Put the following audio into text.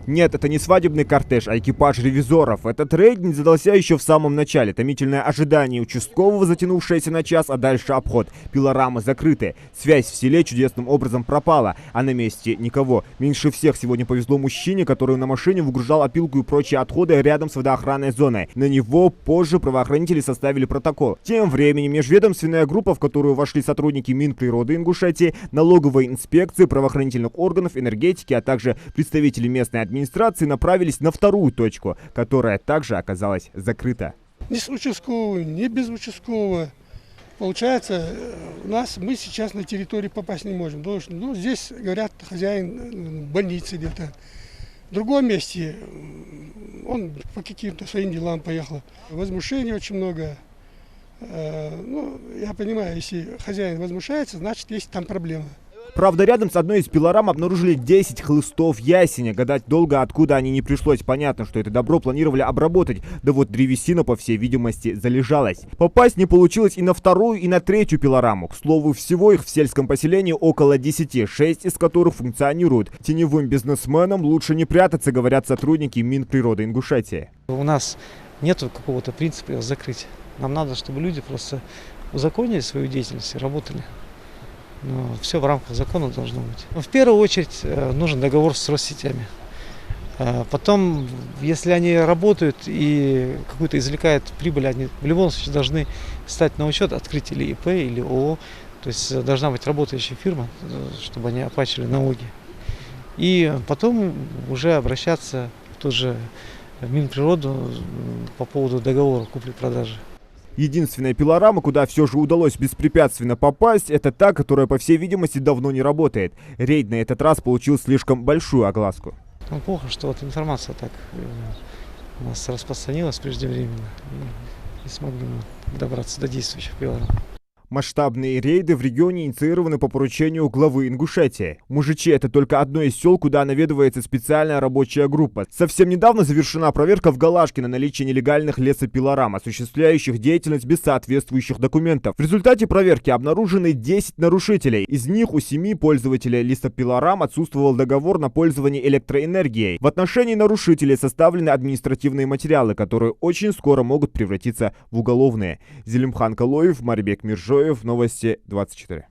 Нет, это не свадебный кортеж, а экипаж ревизоров. Этот рейд не задался еще в самом начале. Томительное ожидание участкового, затянувшееся на час, а дальше обход. Пилорамы закрыты. Связь в селе чудесным образом пропала, а на месте никого. Меньше всех сегодня повезло мужчине, который на машине выгружал опилку и прочие отходы рядом с водоохранной зоной. На него позже правоохранители составили протокол. Тем временем межведомственная группа, в которую вошли сотрудники Минприроды Ингушетии, налоговой инспекции, правоохранительных органов, энергетики, а также представители местной администрации направились на вторую точку, которая также оказалась закрыта. Ни с участкового, ни без участкового. Получается, мы сейчас на территории попасть не можем. Здесь, говорят, хозяин больницы где-то. В другом месте он по каким-то своим делам поехал. Возмущений очень много. Я понимаю, если хозяин возмущается, значит, есть там проблема. Правда, рядом с одной из пилорам обнаружили 10 хлыстов ясеня. Гадать долго, откуда они, не пришлось. Понятно, что это добро планировали обработать. Да вот древесина, по всей видимости, залежалась. Попасть не получилось и на вторую, и на третью пилораму. К слову, всего их в сельском поселении около 10, 6 из которых функционируют. Теневым бизнесменам лучше не прятаться, говорят сотрудники Минприроды Ингушетии. У нас нет какого-то принципа закрыть. Нам надо, чтобы люди просто узаконили свою деятельность и работали. Но все в рамках закона должно быть. В первую очередь нужен договор с Россетями. Потом, если они работают и какую-то извлекают прибыль, они в любом случае должны стать на учет, открыть или ИП, или ООО. То есть должна быть работающая фирма, чтобы они оплачивали налоги. И потом уже обращаться в тот же Минприроду по поводу договора купли-продажи. Единственная пилорама, куда все же удалось беспрепятственно попасть, это та, которая, по всей видимости, давно не работает. Рейд на этот раз получил слишком большую огласку. Там плохо, что вот информация так у нас распространилась преждевременно. И не смогли мы добраться до действующих пилорам. Масштабные рейды в регионе инициированы по поручению главы Ингушетии. Мужичи — это только одно из сел, куда наведывается специальная рабочая группа. Совсем недавно завершена проверка в Галашке на наличие нелегальных лесопилорам, осуществляющих деятельность без соответствующих документов. В результате проверки обнаружены 10 нарушителей. Из них у 7 пользователей лесопилорам отсутствовал договор на пользование электроэнергией. В отношении нарушителей составлены административные материалы, которые очень скоро могут превратиться в уголовные. Зелимхан Калоев, Марибек Миржоев, Новости 24.